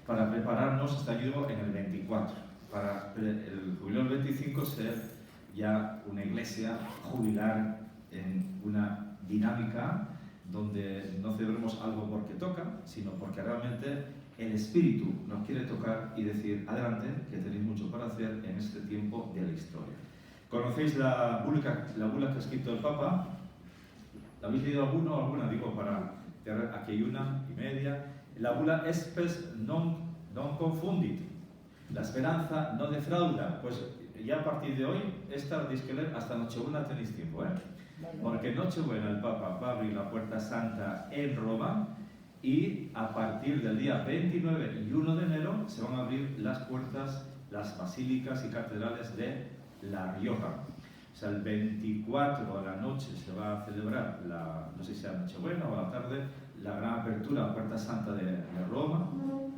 para prepararnos, este año en el 24, para el jubileo del 25 ser ya una iglesia jubilar en una dinámica donde no celebremos algo porque toca, sino porque realmente el Espíritu nos quiere tocar y decir, adelante, que tenéis mucho para hacer en este tiempo de la historia. ¿Conocéis la bula que ha escrito el Papa? ¿La habéis leído alguno o alguna? Digo, aquí hay una y media. La bula Espes non confundit. La esperanza no defrauda. Pues ya a partir de hoy, esta tenéis que leer, hasta Nochebuena tenéis tiempo, ¿eh? Porque Nochebuena el Papa va a abrir la Puerta Santa en Roma y a partir del día 29 y 1 de enero se van a abrir las puertas, las basílicas y catedrales de La Rioja. O sea, el 24 a la noche se va a celebrar, no sé si sea Nochebuena o a la tarde, la gran apertura a la Puerta Santa de Roma,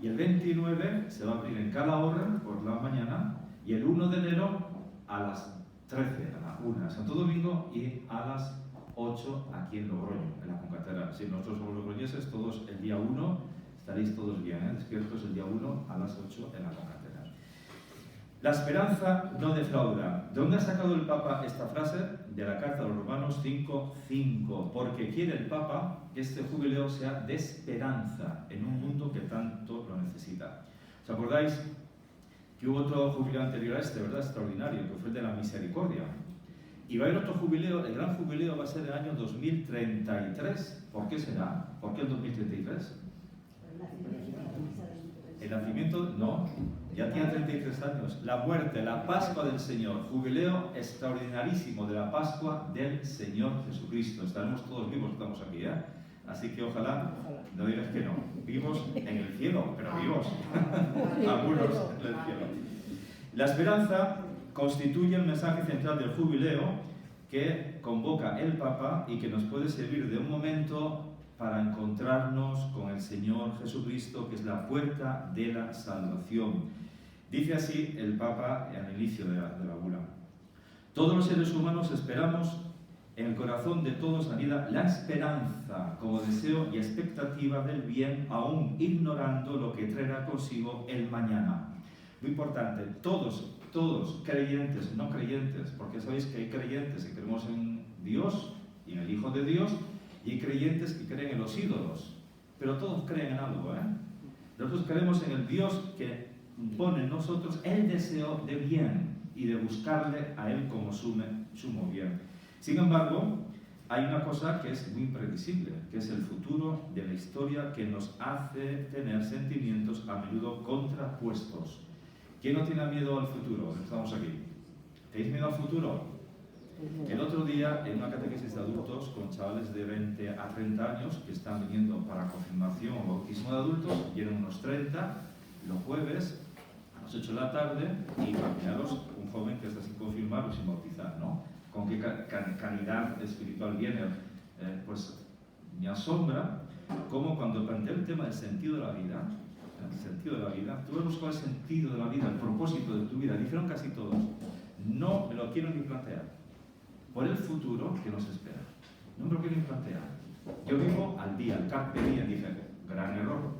y el 29 se va a abrir en Calahorra por la mañana, y el 1 de enero a las 13, a la 1 a Santo Domingo, y a las 8 aquí en Logroño, en la concatedral. Si nosotros somos logroñeses, todos el día 1 estaréis todos bien, despiertos el día 1 a las 8 en la concatedral. La esperanza no defrauda. ¿De dónde ha sacado el Papa esta frase? De la carta de los Romanos 5:5. Porque quiere el Papa que este jubileo sea de esperanza en un mundo que tanto lo necesita. ¿Os acordáis que hubo otro jubileo anterior a este, verdad? Extraordinario, que fue el de la misericordia. Y va a haber otro jubileo, el gran jubileo va a ser el año 2033. ¿Por qué será? ¿Por qué el 2033? El nacimiento, no, ya tiene 33 años. La muerte, la Pascua del Señor, jubileo extraordinarísimo de la Pascua del Señor Jesucristo. Estaremos todos vivos, estamos aquí, ¿eh? Así que ojalá no digas que no. Vivos en el cielo, pero vivos. Algunos en el cielo. La esperanza constituye el mensaje central del jubileo que convoca el Papa y que nos puede servir de un momento para encontrarnos con el Señor Jesucristo, que es la puerta de la salvación. Dice así el Papa al inicio de la bula. Todos los seres humanos esperamos en el corazón de todos la vida la esperanza como deseo y expectativa del bien, aún ignorando lo que traerá consigo el mañana. Muy importante, todos creyentes, no creyentes, porque sabéis que hay creyentes que creemos en Dios y en el Hijo de Dios, y hay creyentes que creen en los ídolos, pero todos creen en algo, ¿eh? Nosotros creemos en el Dios que pone en nosotros el deseo de bien y de buscarle a Él como sumo bien. Sin embargo, hay una cosa que es muy imprevisible, que es el futuro de la historia, que nos hace tener sentimientos a menudo contrapuestos. ¿Quién no tiene miedo al futuro? Estamos aquí. ¿Tenéis miedo al futuro? El otro día, en una catequesis de adultos, con chavales de 20 a 30 años que están viniendo para confirmación o bautismo de adultos, vienen unos 30, los jueves, a las 8 de la tarde, y imaginaros un joven que está sin confirmar o sin bautizar, ¿no? Con qué calidad espiritual viene. Pues me asombra cómo cuando plantea el tema del sentido de la vida, tú ves cuál es el sentido de la vida, el propósito de tu vida, dijeron casi todos, no me lo quiero ni plantear. Por el futuro que nos espera. No me lo quiero ni plantear. Yo vivo al día, al carpe diem, dije, gran error,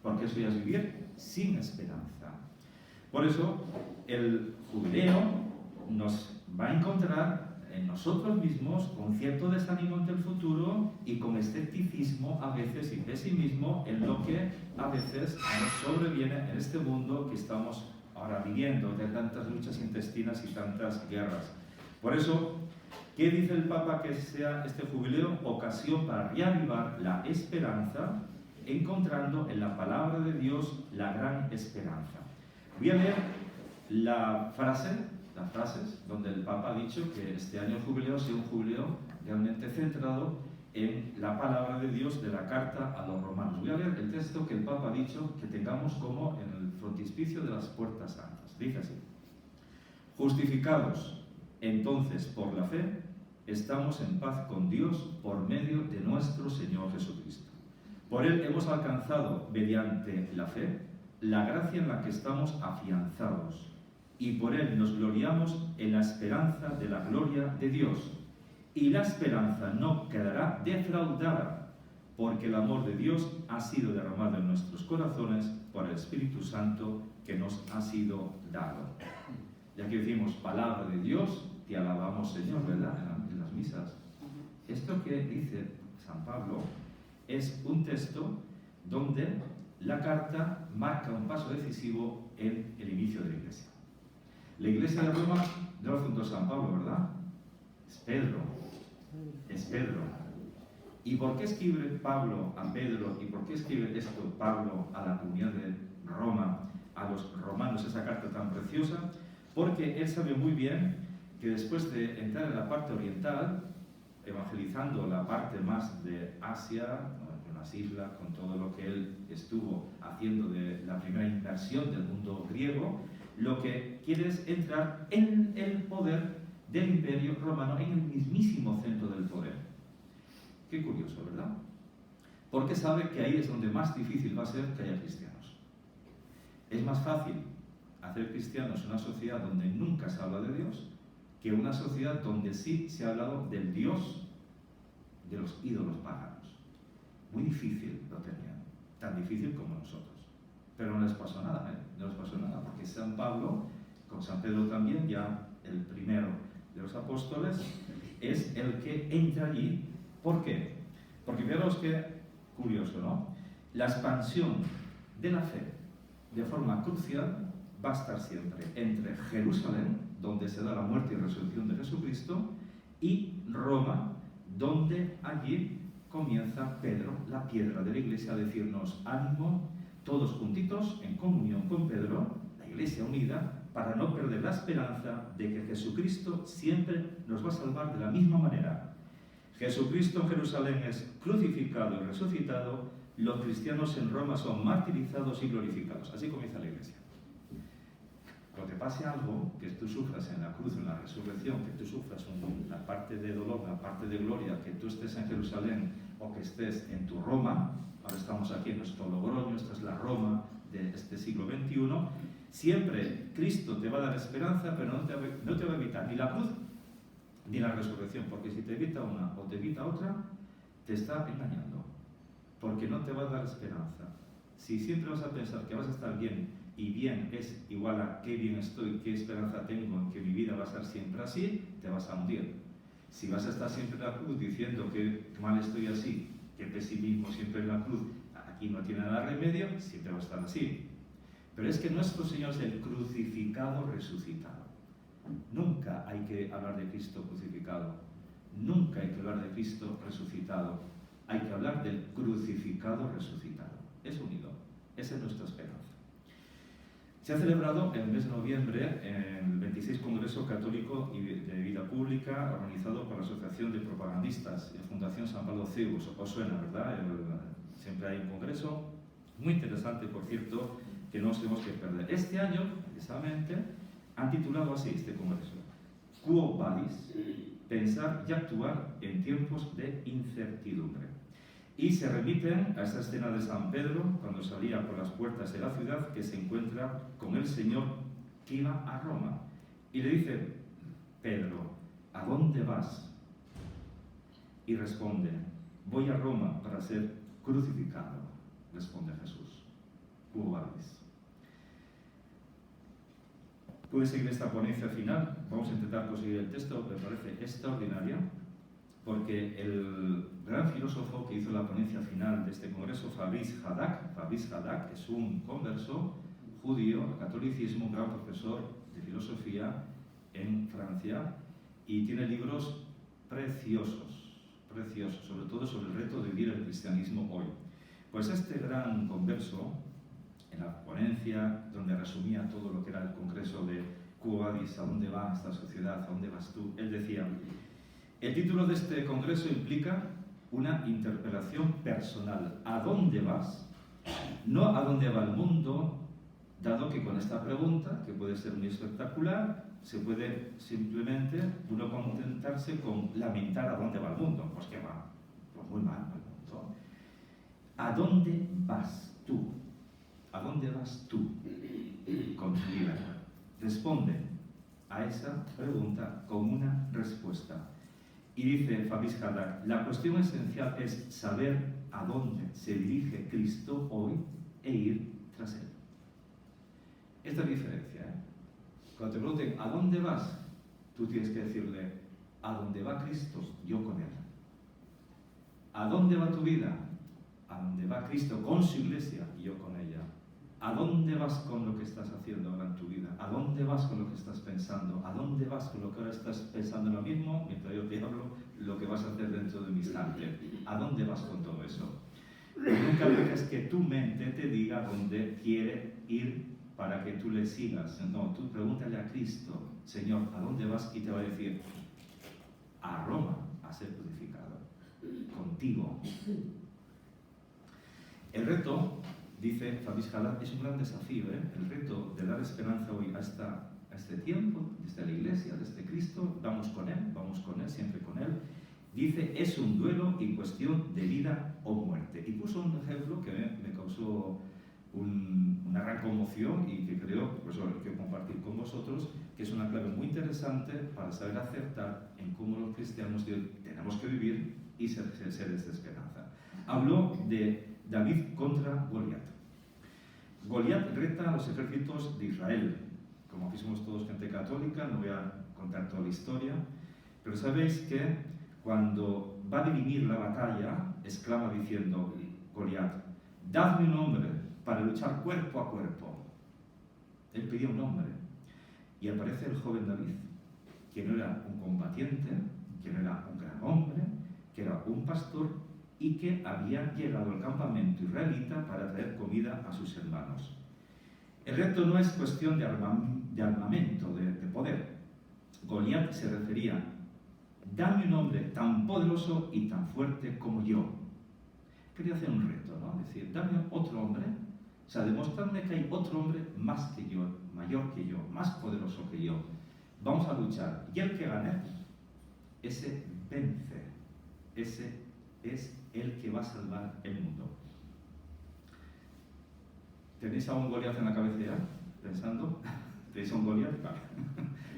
porque eso ya es vivir sin esperanza. Por eso, el jubileo nos va a encontrar en nosotros mismos con cierto desánimo ante el futuro y con escepticismo a veces y pesimismo en lo que a veces nos sobreviene en este mundo que estamos ahora viviendo, de tantas luchas intestinas y tantas guerras. Por eso, ¿qué dice el Papa que sea este jubileo? Ocasión para reavivar la esperanza, encontrando en la palabra de Dios la gran esperanza. Voy a leer las frases donde el Papa ha dicho que este año el jubileo sea un jubileo realmente centrado en la palabra de Dios de la carta a los romanos. Voy a leer el texto que el Papa ha dicho que tengamos como en el frontispicio de las puertas santas. Dice así: justificados entonces por la fe, estamos en paz con Dios por medio de nuestro Señor Jesucristo. Por Él hemos alcanzado, mediante la fe, la gracia en la que estamos afianzados, y por Él nos gloriamos en la esperanza de la gloria de Dios. Y la esperanza no quedará defraudada, porque el amor de Dios ha sido derramado en nuestros corazones por el Espíritu Santo que nos ha sido dado. Ya que decimos palabra de Dios, te alabamos, Señor, ¿verdad? En las misas. Esto que dice San Pablo es un texto donde la carta marca un paso decisivo en el inicio de la Iglesia. La Iglesia de Roma no lo fundó San Pablo, ¿verdad? Es Pedro. Es Pedro. ¿Y por qué escribe Pablo a Pedro? ¿Y por qué escribe esto Pablo a la comunidad de Roma, a los romanos, esa carta tan preciosa? Porque él sabe muy bien que después de entrar en la parte oriental, evangelizando la parte más de Asia, con las islas, con todo lo que él estuvo haciendo de la primera inversión del mundo griego, lo que quiere es entrar en el poder del Imperio Romano, en el mismísimo centro del poder. Qué curioso, ¿verdad? Porque sabe que ahí es donde más difícil va a ser que haya cristianos. Es más fácil hacer cristianos en una sociedad donde nunca se habla de Dios que una sociedad donde sí se ha hablado del Dios de los ídolos paganos. Muy difícil lo tenían, tan difícil como nosotros. Pero no les pasó nada, no les pasó nada, porque San Pablo, con San Pedro también, ya el primero de los apóstoles, es el que entra allí. ¿Por qué? Porque fijaros que, curioso, ¿no? La expansión de la fe de forma crucial va a estar siempre entre Jerusalén, donde se da la muerte y resurrección de Jesucristo, y Roma, donde allí comienza Pedro, la piedra de la iglesia, a decirnos: ánimo, todos juntitos, en comunión con Pedro, la iglesia unida, para no perder la esperanza de que Jesucristo siempre nos va a salvar de la misma manera. Jesucristo en Jerusalén es crucificado y resucitado, los cristianos en Roma son martirizados y glorificados. Así comienza la iglesia. Cuando te pase algo, que tú sufras en la cruz, en la resurrección, que tú sufras una parte de dolor, una parte de gloria, que tú estés en Jerusalén o que estés en tu Roma, ahora estamos aquí en nuestro Logroño, esta es la Roma de este siglo XXI, siempre Cristo te va a dar esperanza, pero no te va a evitar ni la cruz ni la resurrección, porque si te evita una o te evita otra, te está engañando, porque no te va a dar esperanza. Si siempre vas a pensar que vas a estar bien, y bien es igual a qué bien estoy, qué esperanza tengo en que mi vida va a ser siempre así, te vas a hundir. Si vas a estar siempre en la cruz diciendo que mal estoy así, que pesimismo siempre en la cruz, aquí no tiene nada de remedio, siempre va a estar así. Pero es que nuestro Señor es el crucificado resucitado. Nunca hay que hablar de Cristo crucificado, nunca hay que hablar de Cristo resucitado, hay que hablar del crucificado resucitado. Es unido, esa es nuestra esperanza. Se ha celebrado en el mes de noviembre el 26 Congreso Católico de Vida Pública, organizado por la Asociación de Propagandistas y Fundación San Pablo CEU. Os suena, ¿verdad? Siempre hay un congreso muy interesante, por cierto, que no nos tenemos que perder. Este año, precisamente, han titulado así este congreso: Quo Vadis, pensar y actuar en tiempos de incertidumbre. Y se remiten a esa escena de San Pedro, cuando salía por las puertas de la ciudad, que se encuentra con el Señor que iba a Roma. Y le dice: Pedro, ¿a dónde vas? Y responde: voy a Roma para ser crucificado. Responde Jesús. Quo vadis. Puede seguir esta ponencia final. Vamos a intentar conseguir el texto, me parece extraordinaria, porque el gran filósofo que hizo la ponencia final de este congreso, Fabrice Haddak, es un converso judío al catolicismo, un gran profesor de filosofía en Francia, y tiene libros preciosos, sobre todo sobre el reto de vivir el cristianismo hoy. Pues este gran converso, en la ponencia donde resumía todo lo que era el congreso de Quo Vadis, a dónde va esta sociedad, a dónde vas tú, él decía: el título de este congreso implica una interpelación personal. ¿A dónde vas? No a dónde va el mundo, dado que con esta pregunta, que puede ser muy espectacular, se puede simplemente uno contentarse con lamentar a dónde va el mundo. Pues que va, pues muy mal va el mundo. ¿A dónde vas tú? ¿A dónde vas tú con tu libertad? Responde a esa pregunta con una respuesta. Y dice Fabrice Haddak: la cuestión esencial es saber a dónde se dirige Cristo hoy e ir tras él. Cuando te pregunten, ¿a dónde vas? Tú tienes que decirle, a dónde va Cristo, yo con Él. ¿A dónde va tu vida? A dónde va Cristo con su iglesia y yo con ella. ¿A dónde vas con lo que estás haciendo ahora en tu vida? ¿A dónde vas con lo que estás pensando? ¿A dónde vas con lo que ahora estás pensando ahora mismo? Mientras yo te hablo, lo que vas a hacer dentro de un instante. ¿A dónde vas con todo eso? Nunca dejes que tu mente te diga dónde quiere ir para que tú le sigas. No, tú pregúntale a Cristo, Señor, ¿a dónde vas? Y te va a decir, a Roma, a ser crucificado, contigo. El reto, dice Fabrice Halal, es un gran desafío, ¿eh? El reto de dar esperanza hoy a este tiempo, desde la iglesia, desde Cristo, vamos con Él, siempre con Él. Dice, es un duelo y cuestión de vida o muerte. Y puso un ejemplo que me causó una gran conmoción y que creo, pues lo quiero compartir con vosotros, que es una clave muy interesante para saber acertar en cómo los cristianos tenemos que vivir y ser seres de esperanza. Habló de David contra Goliat. Goliat reta a los ejércitos de Israel. Como aquí somos todos gente católica, no voy a contar toda la historia, pero sabéis que cuando va a dirimir la batalla, exclama diciendo Goliat, dadme un hombre para luchar cuerpo a cuerpo. Él pidió un hombre. Y aparece el joven David, que no era un combatiente, que no era un gran hombre, que era un pastor y que había llegado al campamento israelita para traer comida a sus hermanos. El reto no es cuestión de armamento, de poder. Goliat se refería, dame un hombre tan poderoso y tan fuerte como yo. Quería hacer un reto, ¿no? Es decir, dame otro hombre, o sea, demostrarme que hay otro hombre más que yo, mayor que yo, más poderoso que yo. Vamos a luchar. Y el que gane, ese vence. Ese es el que va a salvar el mundo. ¿Tenéis a un Goliat en la cabeza ya? ¿Pensando? ¿Tenéis a un Goliat? Vale.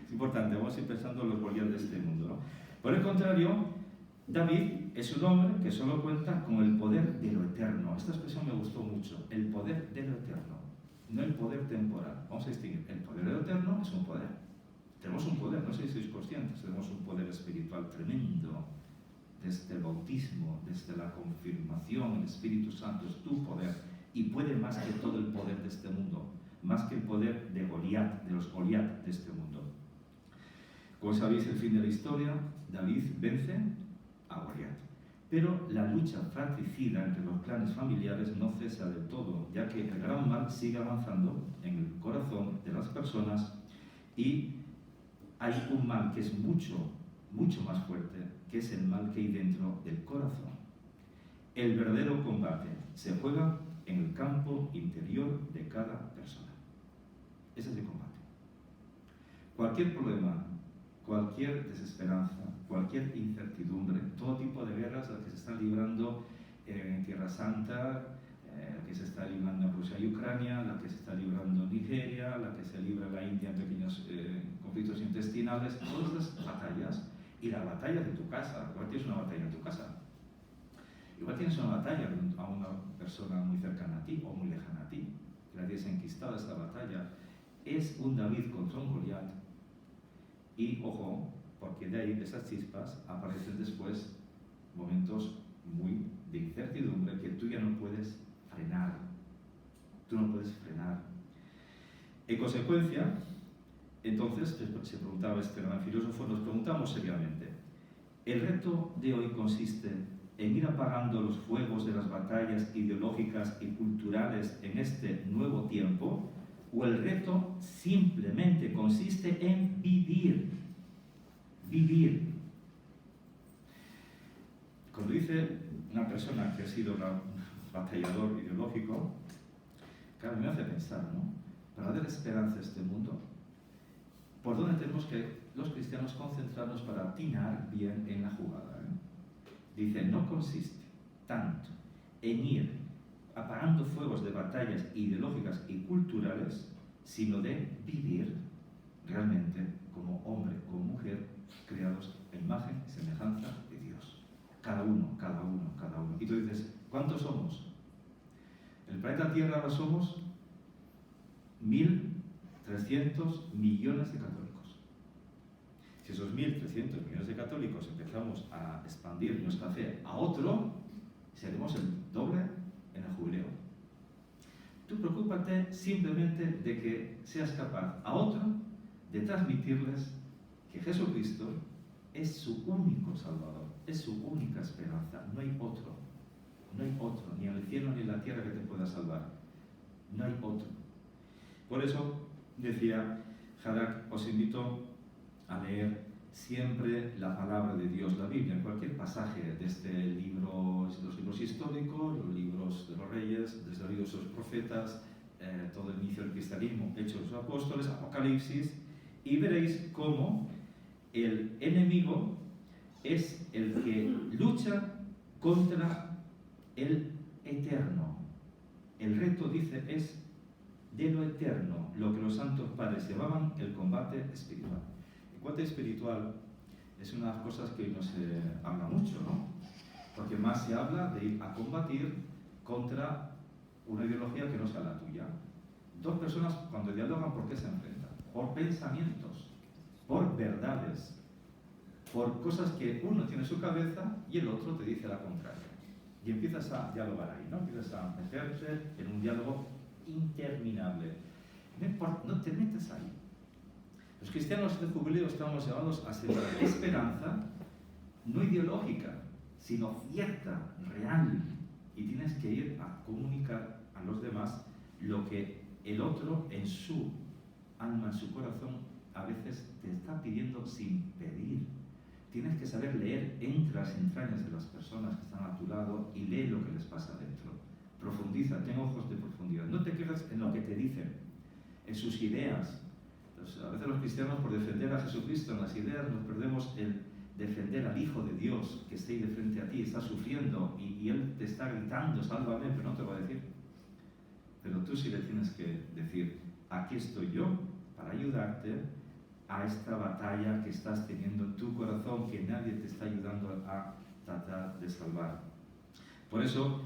Es importante, vamos a ir pensando en los Goliat de este mundo, ¿no? Por el contrario, David es un hombre que solo cuenta con el poder de lo eterno. Esta expresión me gustó mucho, el poder de lo eterno, no el poder temporal. Vamos a distinguir, el poder de lo eterno es un poder. Tenemos un poder, no sé si sois conscientes, tenemos un poder espiritual tremendo. Desde el bautismo, desde la confirmación, el Espíritu Santo es tu poder y puede más que todo el poder de este mundo, más que el poder de Goliat, de los Goliat de este mundo. Como sabéis, el fin de la historia, David vence a Goliat. Pero la lucha fratricida entre los clanes familiares no cesa del todo, ya que el gran mal sigue avanzando en el corazón de las personas y hay un mal que es mucho más fuerte, que es el mal que hay dentro del corazón. El verdadero combate se juega en el campo interior de cada persona. Ese es el combate. Cualquier problema, cualquier desesperanza, cualquier incertidumbre, todo tipo de guerras, las que se están librando en Tierra Santa, la que se está librando en Rusia y Ucrania, la que se está librando en Nigeria, la que se libra en la India en pequeños conflictos intestinales, todas estas batallas, y la batalla de tu casa. Igual tienes una batalla en tu casa, igual tienes una batalla a una persona muy cercana a ti o muy lejana a ti, que la tienes enquistada esta batalla. Es un David contra un Goliat. Y ojo, porque de ahí, de esas chispas, aparecen después momentos muy de incertidumbre que tú ya no puedes frenar. Tú no puedes frenar. En consecuencia, entonces, se preguntaba este gran filósofo, nos preguntamos seriamente, ¿el reto de hoy consiste en ir apagando los fuegos de las batallas ideológicas y culturales en este nuevo tiempo? ¿O el reto simplemente consiste en vivir? Vivir. Cuando dice una persona que ha sido un batallador ideológico, claro, me hace pensar, ¿no? Para dar esperanza a este mundo, ¿por dónde tenemos que los cristianos concentrarnos para atinar bien en la jugada? Dice, no consiste tanto en ir apagando fuegos de batallas ideológicas y culturales, sino de vivir realmente como hombre, como mujer, creados a imagen y semejanza de Dios. Cada uno. Y tú dices, ¿cuántos somos? El planeta Tierra ahora somos 1.300 1.300 millones de católicos. Si esos 1.300 millones de católicos empezamos a expandir nuestra fe a otro, seremos el doble en el jubileo. Tú preocúpate simplemente de que seas capaz a otro de transmitirles que Jesucristo es su único Salvador, es su única esperanza, no hay otro. No hay otro, ni en el cielo ni en la tierra que te pueda salvar. No hay otro. Por eso decía Hadak, os invito a leer siempre la palabra de Dios, la Biblia, en cualquier pasaje, desde los libros históricos, los libros de los reyes, desde los libros de los profetas, todo el inicio del cristianismo, Hechos de los Apóstoles, Apocalipsis, y veréis cómo el enemigo es el que lucha contra el eterno. El reto, dice, es de lo eterno, lo que los santos padres llamaban el combate espiritual. El combate espiritual es una de las cosas que no se habla mucho, ¿no? Porque más se habla de ir a combatir contra una ideología que no sea la tuya. Dos personas cuando dialogan, ¿por qué se enfrentan? Por pensamientos, por verdades, por cosas que uno tiene en su cabeza y el otro te dice la contraria. Y empiezas a dialogar ahí, ¿no? Empiezas a meterte en un diálogo interminable. No te metas ahí. Los cristianos del jubileo estamos llamados a sembrar esperanza, no ideológica, sino cierta, real. Y tienes que ir a comunicar a los demás lo que el otro en su alma, en su corazón, a veces te está pidiendo sin pedir. Tienes que saber leer entre las entrañas de las personas que están a tu lado y lee lo que les pasa dentro. Profundiza, ten ojos de profundidad. No te quedes en lo que te dicen, en sus ideas. Entonces, a veces los cristianos, por defender a Jesucristo en las ideas, nos perdemos el defender al Hijo de Dios que esté ahí de frente a ti, está sufriendo y Él te está gritando, sálvame, pero no te va a decir. Pero tú sí le tienes que decir, aquí estoy yo para ayudarte a esta batalla que estás teniendo en tu corazón, que nadie te está ayudando a tratar de salvar. Por eso,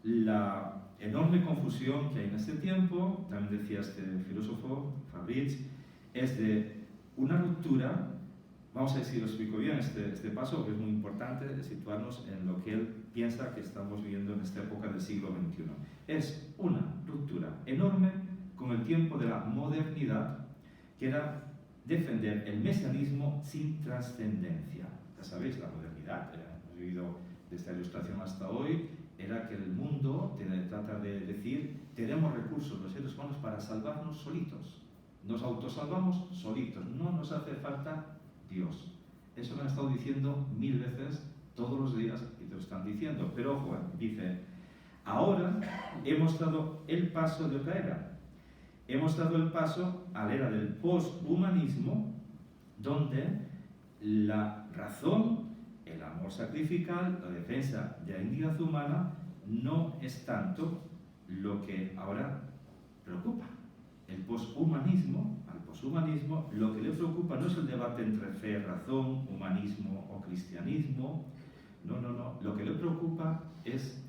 la enorme confusión que hay en este tiempo, también decía este filósofo, Fabrice, es de una ruptura. Vamos a ver si lo explico bien este paso, que es muy importante de situarnos en lo que él piensa que estamos viviendo en esta época del siglo XXI. Es una ruptura enorme con el tiempo de la modernidad, que era defender el mesianismo sin trascendencia. Ya sabéis, la modernidad, hemos vivido desde la Ilustración hasta hoy, era que el mundo trata de decir, tenemos recursos los seres humanos para salvarnos solitos. Nos autosalvamos solitos, no nos hace falta Dios. Eso me han estado diciendo 1000 veces todos los días y te lo están diciendo. Pero ojo, dice, ahora hemos dado el paso de otra era. Hemos dado el paso a la era del posthumanismo, donde la razón, el amor sacrificial, la defensa de la dignidad humana no es tanto lo que ahora preocupa. Al poshumanismo, lo que le preocupa no es el debate entre fe, razón, humanismo o cristianismo. No. Lo que le preocupa es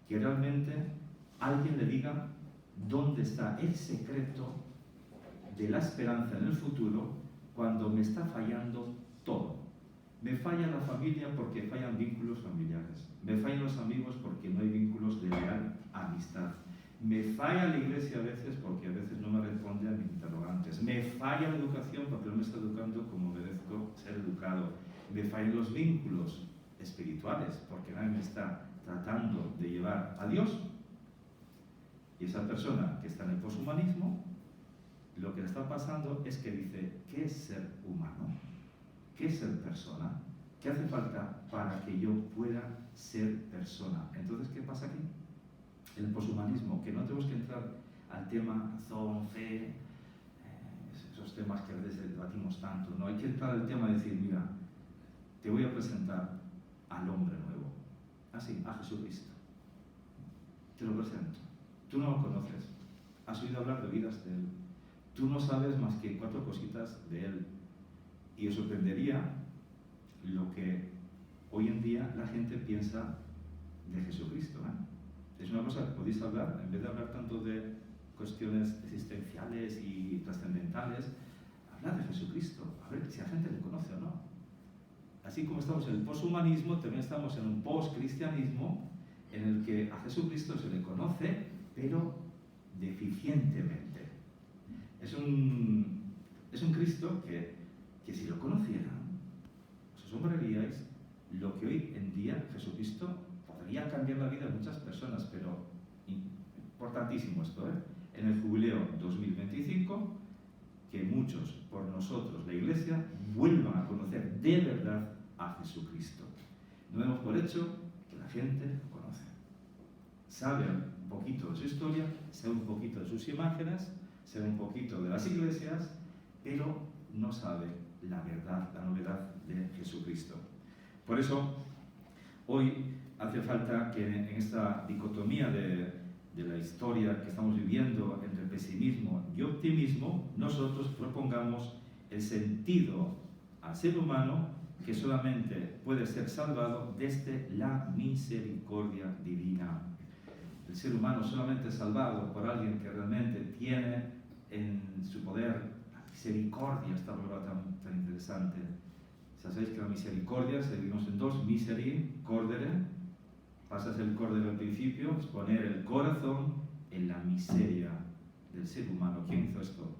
que realmente alguien le diga dónde está el secreto de la esperanza en el futuro cuando me está fallando todo. Me falla la familia porque fallan vínculos familiares. Me fallan los amigos porque no hay vínculos de leal amistad. Me falla la iglesia a veces porque a veces no me responde a mis interrogantes. Me falla la educación porque no me está educando como merezco ser educado. Me fallan los vínculos espirituales porque nadie me está tratando de llevar a Dios. Y esa persona que está en el poshumanismo, lo que le está pasando es que dice, ¿qué es ser humano? ¿Qué es ser persona? ¿Qué hace falta para que yo pueda ser persona? Entonces, ¿qué pasa aquí? El poshumanismo, que no tenemos que entrar al tema razón, fe, esos temas que a veces debatimos tanto, no, hay que entrar al tema de decir, mira, te voy a presentar al hombre nuevo, así, a Jesucristo. Te lo presento. Tú no lo conoces, has oído hablar de vidas de Él, tú no sabes más que 4 cositas de Él, y os sorprendería lo que hoy en día la gente piensa de Jesucristo, ¿eh? Es una cosa que podéis hablar, en vez de hablar tanto de cuestiones existenciales y trascendentales, hablar de Jesucristo, a ver si la gente le conoce o no. Así como estamos en el poshumanismo, también estamos en un poscristianismo en el que a Jesucristo se le conoce, pero deficientemente. Es un Cristo que si lo conocieran, os asombraríais lo que hoy en día Jesucristo podría cambiar la vida de muchas personas, pero importantísimo esto, en el jubileo 2025, que muchos, por nosotros, la Iglesia, vuelvan a conocer de verdad a Jesucristo. No demos por hecho que la gente lo conoce. Sabe un poquito de su historia, sabe un poquito de sus imágenes, sabe un poquito de las iglesias, pero no sabe la verdad, la novedad de Jesucristo. Por eso, hoy hace falta que en esta dicotomía de la historia que estamos viviendo entre pesimismo y optimismo, nosotros propongamos el sentido al ser humano que solamente puede ser salvado desde la misericordia divina. El ser humano solamente es salvado por alguien que realmente tiene en su poder la misericordia, esta palabra tan interesante. Sabéis que la misericordia se divide en dos: miseri, cordere. Pasas el cordero al principio, es poner el corazón en la miseria del ser humano. ¿Quién hizo esto?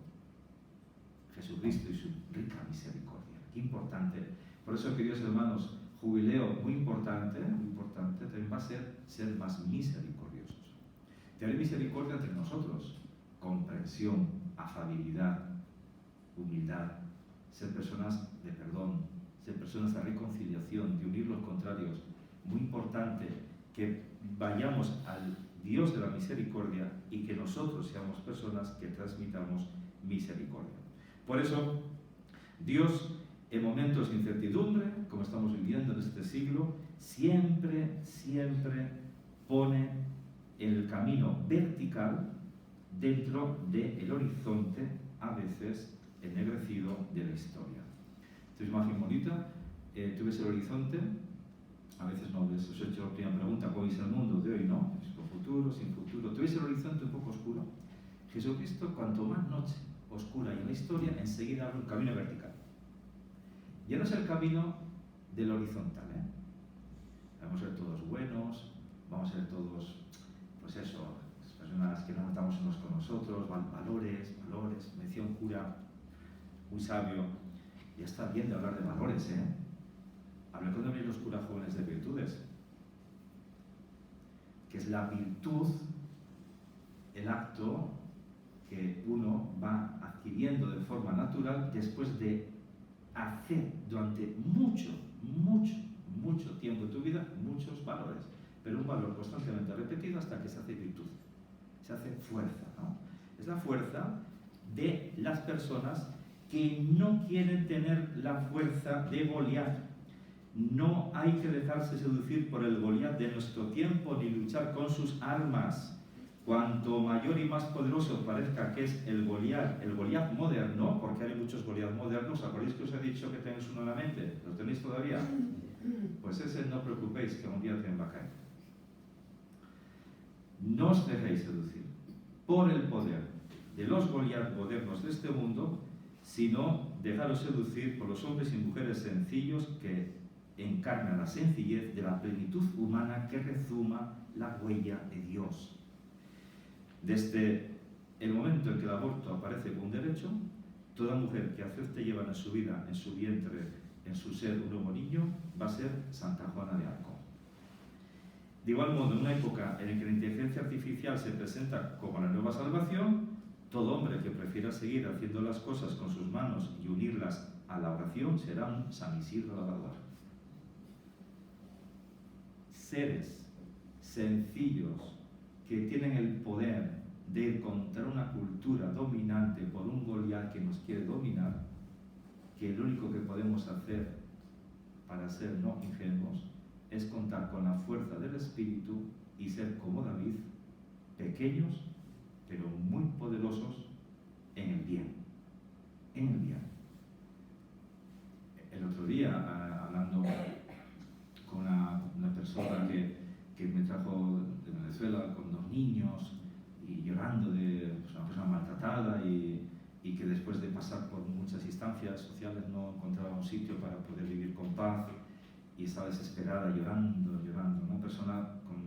Jesucristo y su rica misericordia. Qué importante. Por eso, queridos hermanos, jubileo muy importante también va a ser más misericordiosos. Tener misericordia entre nosotros, comprensión, afabilidad, humildad, ser personas de perdón, ser personas de reconciliación, de unir los contrarios. Muy importante que vayamos al Dios de la misericordia y que nosotros seamos personas que transmitamos misericordia. Por eso, Dios, en momentos de incertidumbre, como estamos viviendo en este siglo, siempre pone el camino vertical dentro del horizonte, a veces ennegrecido, de la historia. Esta imagen bonita, tú ves el horizonte. A veces no ves, os he hecho la primera pregunta: ¿cómo veis el mundo de hoy? ¿No? ¿Es con futuro, sin futuro? ¿Tú ves el horizonte un poco oscuro? Jesucristo, cuanto más noche oscura hay en la historia, enseguida abre un camino vertical. Ya no es el camino del horizontal, Vamos a ser todos buenos, vamos a ser todos, pues eso, personas que no matamos unos con nosotros, valores. Me decía un cura, un sabio, ya está bien de hablar de valores, Hablé con también los curas jóvenes de virtudes, que es la virtud, el acto que uno va adquiriendo de forma natural después de hacer durante mucho tiempo en tu vida muchos valores, pero un valor constantemente repetido hasta que se hace virtud, se hace fuerza, ¿no? Es la fuerza de las personas que no quieren tener la fuerza de Goliat. No hay que dejarse seducir por el Goliat de nuestro tiempo ni luchar con sus armas. Cuanto mayor y más poderoso parezca que es el Goliat moderno, porque hay muchos Goliat modernos. ¿Acordáis que os he dicho que tenéis uno en la mente? ¿Lo tenéis todavía? Pues ese, no os preocupéis, que un día también va a caer. No os dejéis seducir por el poder de los Goliat modernos de este mundo, sino dejaros seducir por los hombres y mujeres sencillos que encarna la sencillez de la plenitud humana que rezuma la huella de Dios. Desde el momento en que el aborto aparece como un derecho, toda mujer que acepte llevar en su vida, en su vientre, en su ser un nuevo niño, va a ser Santa Juana de Arco. De igual modo, en una época en la que la inteligencia artificial se presenta como la nueva salvación, todo hombre que prefiera seguir haciendo las cosas con sus manos y unirlas a la oración será un San Isidro Labrador. Seres sencillos que tienen el poder de ir contra una cultura dominante por un Goliat que nos quiere dominar, que lo único que podemos hacer para ser no ingenuos es contar con la fuerza del Espíritu y ser como David, pequeños pero muy poderosos en el bien. En el bien. El otro día, hablando con una persona que me trajo de Venezuela con 2 niños y llorando de nada y que después de pasar por muchas instancias sociales no encontraba un sitio para poder vivir con paz y estaba desesperada, llorando. Una persona con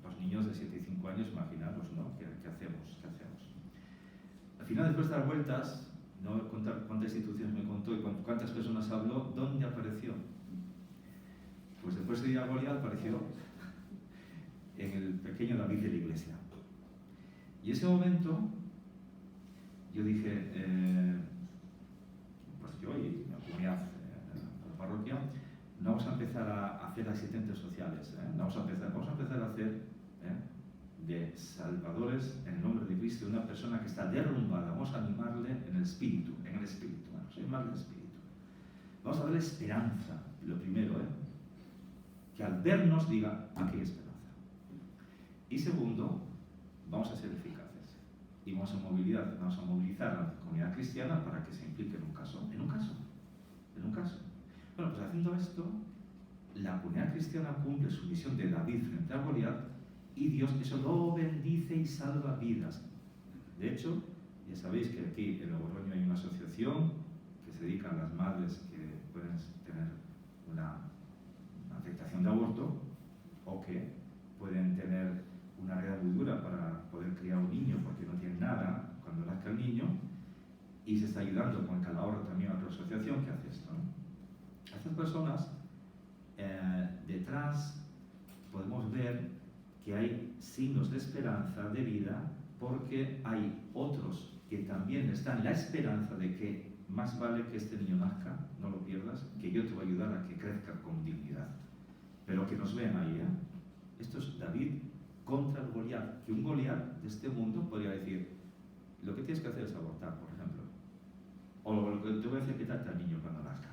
los niños de 7 y 5 años, imaginaros, ¿no? ¿Qué hacemos? Al final, después de dar vueltas, no voy a contar cuántas instituciones me contó y cuántas personas habló, ¿dónde apareció? Pues después de ir a Goliat apareció en el pequeño David de la iglesia. Y ese momento yo dije, pues yo y la comunidad, la parroquia, no vamos a empezar a hacer asistentes sociales, vamos a empezar a hacer de salvadores en el nombre de Cristo, de una persona que está derrumbada. Vamos a animarle en el espíritu, vamos a animarle el espíritu. Vamos a darle esperanza, lo primero, que al vernos diga, aquí hay esperanza. Y segundo, vamos a ser eficaces y vamos a movilizar a la comunidad cristiana para que se implique en un caso. Bueno, pues haciendo esto, la comunidad cristiana cumple su misión de David frente a Goliat y Dios eso lo bendice y salva vidas. De hecho, ya sabéis que aquí en Logroño hay una asociación que se dedica a las madres que pueden tener una afectación de aborto o que pueden tener una realidad muy dura para poder criar un niño porque no tienen nada cuando nazca el niño, y se está ayudando con el Calahorra también a otra asociación que hace esto, ¿no? A estas personas detrás podemos ver que hay signos de esperanza, de vida, porque hay otros que también están la esperanza de que más vale que este niño nazca, no lo pierdas, que yo te voy a ayudar a que crezca con dignidad. Pero que nos vean ahí, Esto es David contra el Goliat, que un Goliat de este mundo podría decir, lo que tienes que hacer es abortar, por ejemplo, o lo que te voy a hacer quitarte al niño cuando nazca.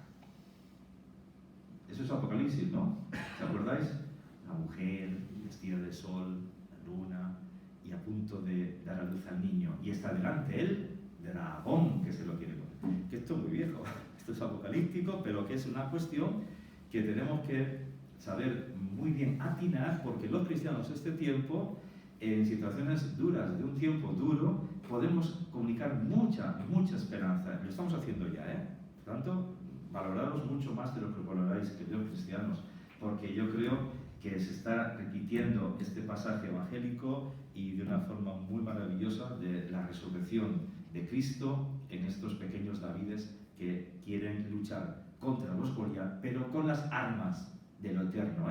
Eso es Apocalipsis, ¿no? ¿Os acordáis? La mujer vestida de sol, la luna, y a punto de dar a luz al niño, y está delante el dragón que se lo quiere comer. Que esto es muy viejo, esto es apocalíptico, pero que es una cuestión que tenemos que saber muy bien atinar, porque los cristianos de este tiempo, en situaciones duras, de un tiempo duro, podemos comunicar mucha esperanza. Lo estamos haciendo ya, Por tanto, valoraros mucho más de lo que valoráis, queridos cristianos, porque yo creo que se está repitiendo este pasaje evangélico y de una forma muy maravillosa de la resurrección de Cristo en estos pequeños Davides que quieren luchar contra los Goliat, pero con las armas de lo eterno,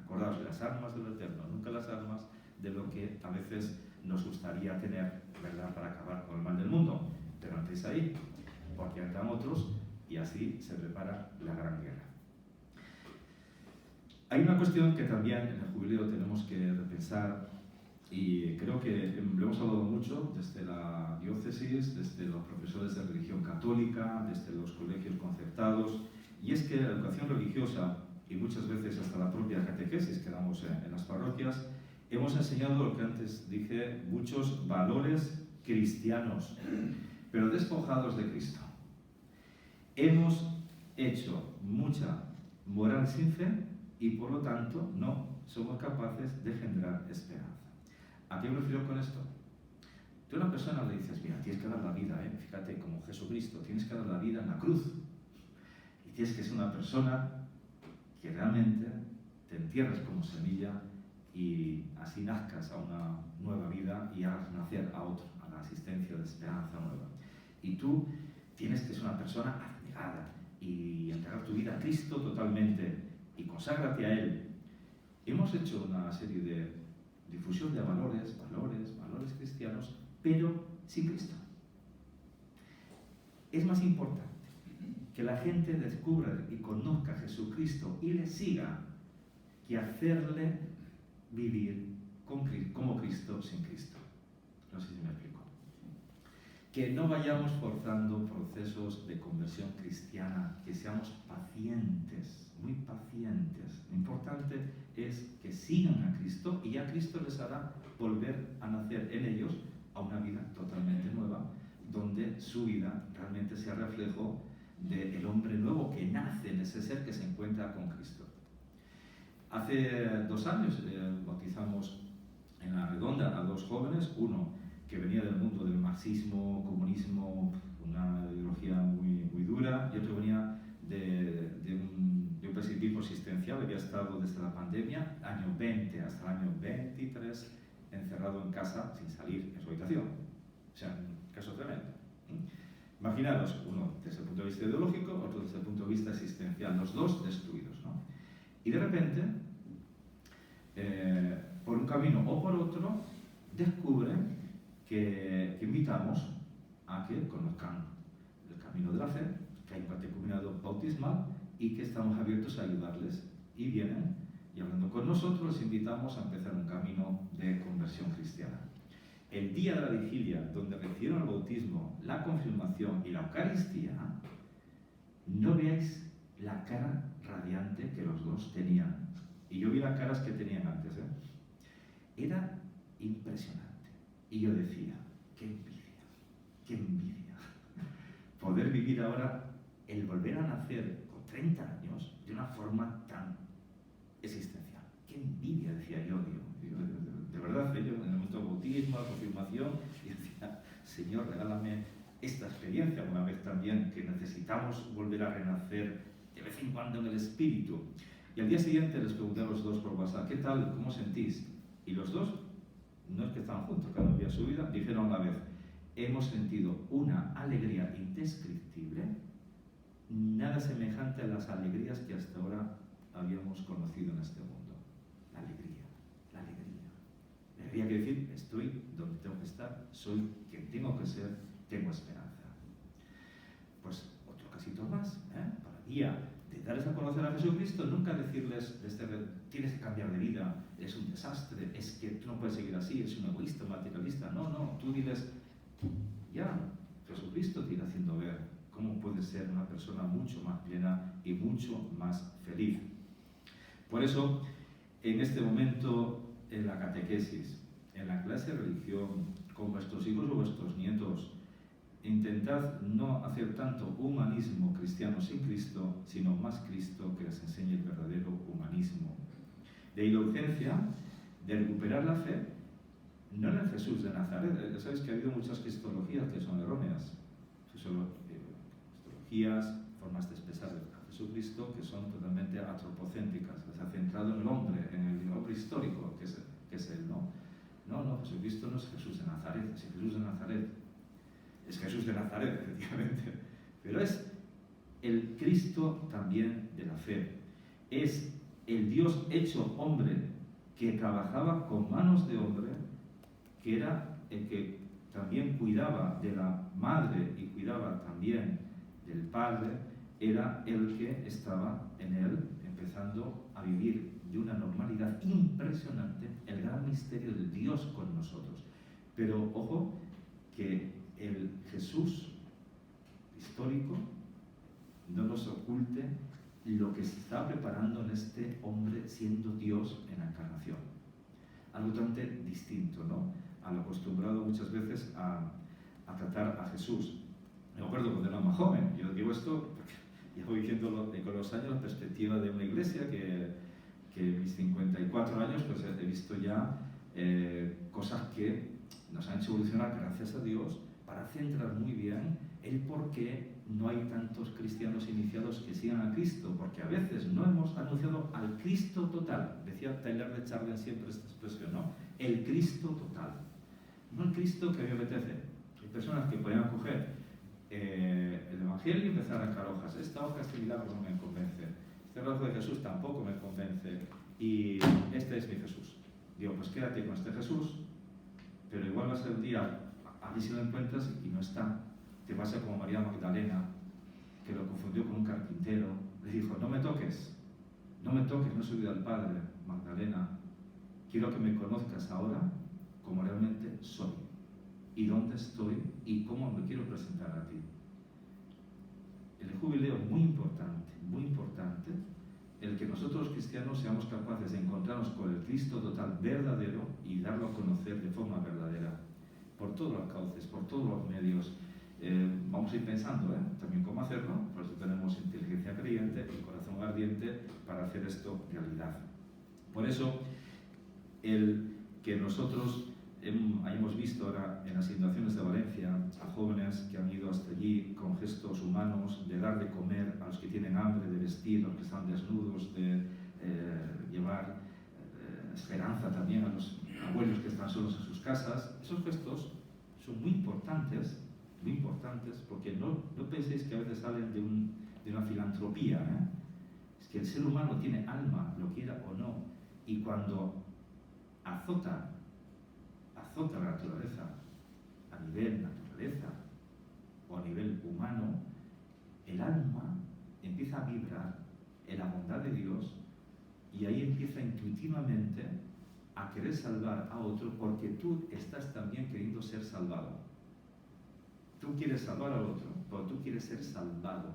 Acordaos, las armas de lo eterno, nunca las armas de lo que a veces nos gustaría tener, ¿verdad?, para acabar con el mal del mundo. Pero antes ahí, porque entran otros y así se prepara la gran guerra. Hay una cuestión que también en el jubileo tenemos que repensar, y creo que lo hemos hablado mucho desde la diócesis, desde los profesores de religión católica, desde los colegios concertados, y es que la educación religiosa, y muchas veces hasta la propia catequesis que damos en las parroquias, hemos enseñado lo que antes dije, muchos valores cristianos, pero despojados de Cristo. Hemos hecho mucha moral sin fe y por lo tanto no somos capaces de generar esperanza. ¿A qué me refiero con esto? Tú a una persona le dices, mira, tienes que dar la vida, fíjate, como Jesucristo, tienes que dar la vida en la cruz. Y tienes que ser una persona que realmente te entierres como semilla y así nazcas a una nueva vida y hagas nacer a otro, a la asistencia de esperanza nueva. Y tú tienes que ser una persona abnegada y entregar tu vida a Cristo totalmente y conságrate a Él. Hemos hecho una serie de difusión de valores cristianos, pero sin Cristo. Es más importante que la gente descubra y conozca a Jesucristo y le siga que hacerle vivir como Cristo sin Cristo. No sé si me explico. Que no vayamos forzando procesos de conversión cristiana, que seamos pacientes, muy pacientes. Lo importante es que sigan a Cristo y ya Cristo les hará volver a nacer en ellos a una vida totalmente nueva, donde su vida realmente sea reflejo del hombre nuevo que nace en ese ser que se encuentra con Cristo. Hace 2 años bautizamos en La Redonda a 2 jóvenes, uno que venía del mundo del marxismo, comunismo, una ideología muy dura, y otro venía de un pesimismo existencial. Había estado desde la pandemia, año 20 hasta el año 23, encerrado en casa sin salir en su habitación. O sea, un caso tremendo. Imaginaros, uno desde el punto de vista ideológico, otro desde el punto de vista existencial, los dos destruidos, ¿no? Y de repente, por un camino o por otro, descubren que invitamos a que conozcan el camino de la fe, que hay un catecumenado bautismal y que estamos abiertos a ayudarles. Y vienen, y hablando con nosotros, les invitamos a empezar un camino de conversión cristiana. El día de la vigilia, donde recibieron el bautismo, la confirmación y la Eucaristía, no veáis la cara radiante que los dos tenían. Y yo vi las caras que tenían antes, ¿eh? Era impresionante. Y yo decía, qué envidia, qué envidia. Poder vivir ahora el volver a nacer con 30 años de una forma tan existencial. Qué envidia, decía yo, de verdad, yo en el momento del bautismo, la confirmación, y decía, Señor, regálame esta experiencia una vez también, que necesitamos volver a renacer de vez en cuando en el espíritu. Y al día siguiente les pregunté a los dos por WhatsApp, ¿qué tal? ¿Cómo sentís? Y los dos, no es que estaban juntos, cada uno había su vida, dijeron a la vez, hemos sentido una alegría indescriptible, nada semejante a las alegrías que hasta ahora habíamos conocido en este mundo. La alegría, la alegría. La alegría quiere decir, estoy donde tengo que estar, soy quien tengo que ser, tengo esperanza. Pues otro casito más, para el día de darles a conocer a Jesucristo, nunca decirles, tienes que cambiar de vida, es un desastre, es que tú no puedes seguir así, es un egoísta, un materialista. No, tú diles, ya, Jesucristo te irá haciendo ver cómo puedes ser una persona mucho más plena y mucho más feliz. Por eso, en este momento, en la catequesis, en la clase de religión, con vuestros hijos o vuestros nietos, intentad no hacer tanto humanismo cristiano sin Cristo, sino más Cristo, que les enseñe el verdadero humanismo. De ahí la urgencia de recuperar la fe, no en el Jesús de Nazaret. Ya sabéis que ha habido muchas cristologías que son erróneas. Cristologías, formas de expresar a Jesucristo que son totalmente antropocéntricas. Se ha centrado en el hombre histórico, que es Él, ¿no? No, Jesucristo no es Jesús de Nazaret, es Jesús de Nazaret. Es Jesús de Nazaret, efectivamente, pero es el Cristo también de la fe. Es el Dios hecho hombre que trabajaba con manos de hombre, que era el que también cuidaba de la madre y cuidaba también del padre, era el que estaba en él, empezando a vivir de una normalidad impresionante el gran misterio de Dios con nosotros. Pero ojo, que el Jesús histórico no nos oculte lo que se está preparando en este hombre siendo Dios en la encarnación. Algo totalmente distinto, ¿no?, a lo acostumbrado muchas veces a tratar a Jesús. Me acuerdo cuando era más joven, yo digo esto porque llevo viviendo con los años la perspectiva de una iglesia que en mis 54 años pues he visto ya cosas que nos han hecho evolucionar, gracias a Dios, para centrar muy bien el por qué no hay tantos cristianos iniciados que sigan a Cristo, porque a veces no hemos anunciado al Cristo total. Decía Taylor de Chardin siempre esta expresión, ¿no? El Cristo total. No el Cristo que a mí me apetece. Hay personas que pueden coger el Evangelio y empezar a arrancar hojas. Esta hoja, este milagro no me convence. Este brazo de Jesús tampoco me convence. Y este es mi Jesús. Digo, pues quédate con este Jesús, pero igual va a ser un día, a ver si lo encuentras y no está. Te pasa como María Magdalena, que lo confundió con un carpintero. Le dijo, no me toques, no he subido al Padre, Magdalena. Quiero que me conozcas ahora como realmente soy, y dónde estoy, y cómo me quiero presentar a ti. El jubileo es muy importante, el que nosotros los cristianos seamos capaces de encontrarnos con el Cristo total verdadero y darlo a conocer de forma verdadera, por todos los cauces, por todos los medios. Vamos a ir pensando también cómo hacerlo, por eso tenemos inteligencia creyente y corazón ardiente para hacer esto realidad. Por eso, el que nosotros hemos visto ahora en las inundaciones de Valencia a jóvenes que han ido hasta allí con gestos humanos de dar de comer a los que tienen hambre, de vestir a los que están desnudos, de llevar esperanza también a los abuelos que están solos en sus casas. Esos gestos son muy importantes, porque no penséis que a veces salen de una filantropía, ¿eh? Es que el ser humano tiene alma, lo quiera o no, y cuando azota la naturaleza a nivel naturaleza o a nivel humano, el alma empieza a vibrar en la bondad de Dios y ahí empieza intuitivamente a querer salvar a otro porque tú estás también queriendo ser salvado. Tú quieres salvar al otro, pero tú quieres ser salvado.